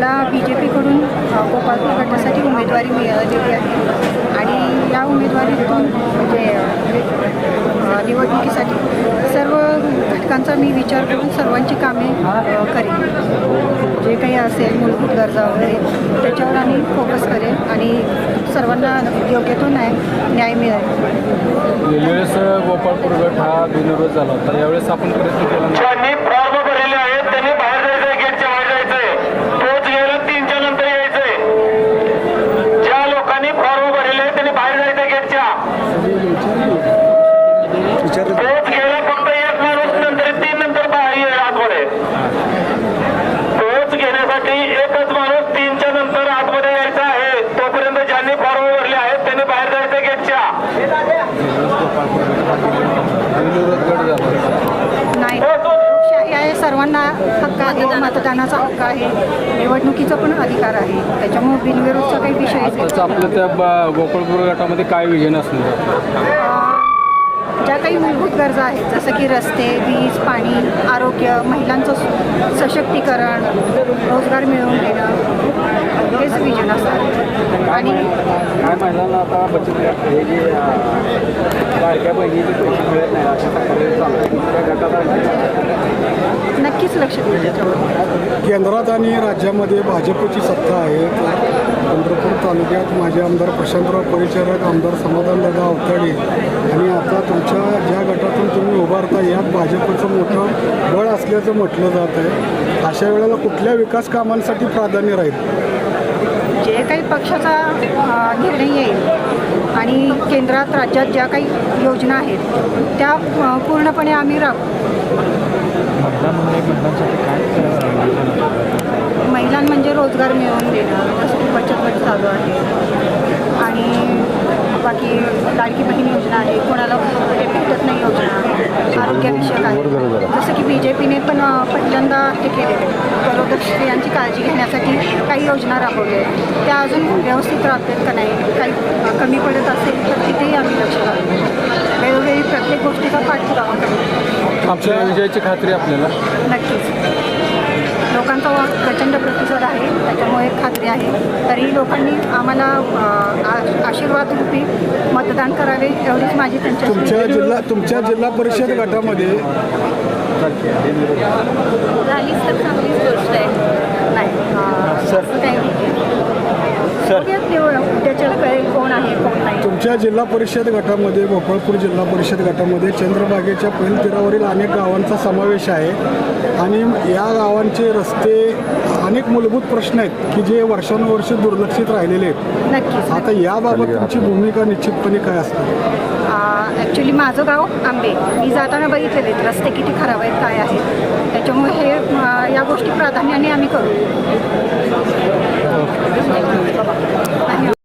मला BJPकडून गोपाळपूर गटासाठी उमेदवारी मिळालेली आहे आणि या उमेदवारीतून म्हणजे निवडणुकीसाठी सर्व घटकांचा मी विचार करून सर्वांची कामे करेन. जे काही असेल मूलभूत गरजा वगैरे त्याच्यावर आम्ही फोकस करेन आणि सर्वांना योग्य तो न्याय मिळेल. यावेळेस गोपाळपूर गट हा बिनविरोध झाला होता. यावेळेस आपण प्रयत्न केला नाही. ज्यांनी फॉर्म भरलेले आहेत त्यांनी बाहेर जायचंय, गेटच्या बाहेर जायचंय. तोच गेला 3च्या नंतर यायचंय. ज्या लोकांनी फॉर्म भरलेले आहेत त्यांनी बाहेर जायचंय गेटच्या. तोच गेला फक्त एक माणूस नंतर 3 नंतर बाहेर आतमध्ये. तोच घेण्यासाठी एकच माणूस 3च्या नंतर आतमध्ये यायचा आहे. तोपर्यंत ज्यांनी फॉर्म भरले आहेत त्यांनी बाहेर जायचंय गेटच्या. बिनविरोध गट झाला. नाही, लोकशाही आहे, सर्वांना हक्क आहे, मतदानाचा हक्क आहे, निवडणुकीचा पण अधिकार आहे. त्याच्यामुळे बिनविरोधचा काही विषयच नाही. आताच आपलं त्या गोपाळपूर गटामध्ये काय विजन असणार? ज्या काही मूलभूत गरजा आहेत जसं की रस्ते, वीज, पाणी, आरोग्य, महिलांचं सशक्तीकरण, रोजगार मिळवून देणं हेच विजन असतात. आणि काय महिलांना आता बचत गट हे जे लाडक्या बहिणीचे पैसे मिळत नाही अशा नक्कीच लक्ष देऊ त्याच्यावर. केंद्रात आणि राज्यामध्ये भाजपची सत्ता आहे. चंद्रपूर तालुक्यात माझे आमदार प्रशांतराव परिचारक, आमदार समाधानदादा अवताडे आणि आता तुमच्या ज्या गटातून तुम्ही उभारता यात भाजपचं मोठं बळ असल्याचं म्हटलं जात आहे. अशा वेळेला कुठल्या विकास कामांसाठी प्राधान्य राहील? जे काही पक्षाचा निर्णय येईल आणि केंद्रात राज्यात ज्या काही योजना आहेत त्या पूर्णपणे आम्ही महिलां म्हणजे रोजगार मिळवून देणं, जसं की बचत गट चालू आहे आणि बाकी लाडकी बहीण योजना आहे, कोणाला ते भेटत नाही योजना, आरोग्यविषयक आहे. जसं की BJPने पण पहिल्यांदा हे केलेलं आहे, गरोदर स्त्रियांची काळजी घेण्यासाठी काही योजना राबवल्या आहेत. त्या अजून व्यवस्थित राबतात का नाही, काही कमी पडत असेल तर तिथेही आम्ही लक्ष घालू. वेळोवेळी प्रत्येक गोष्टीचा पाठपुरावा करू. आमच्या विजयाची खात्री आपल्याला नक्कीच लोकांचा प्रचंड प्रतिसाद आहे, त्याच्यामुळे खात्री आहे. तरीही लोकांनी आम्हाला आशीर्वाद रूपी मतदान करावे एवढीच माझी तुमच्या जिल्हा परिषद गटामध्ये झालीच तर चांगलीच गोष्ट आहे. नाही असं काही त्याच्याला कळेल कोण आहे कोण नाही. तुमच्या जिल्हा परिषद गटामध्ये गोपाळपूर जिल्हा परिषद गटामध्ये चंद्रभागेच्या पहिल तीरावरील अनेक गावांचा समावेश आहे आणि या गावांचे रस्ते अनेक मूलभूत प्रश्न आहेत की जे वर्षानुवर्ष दुर्लक्षित राहिलेले आहेत. नक्कीच. आता याबाबत तुमची भूमिका निश्चितपणे काय असते? ॲक्च्युली माझं गाव आंबे, मी जाताना बघितलेले आहेत रस्ते किती खराब आहेत काय आहेत. त्याच्यामुळे हे या गोष्टी प्राधान्याने आम्ही करू.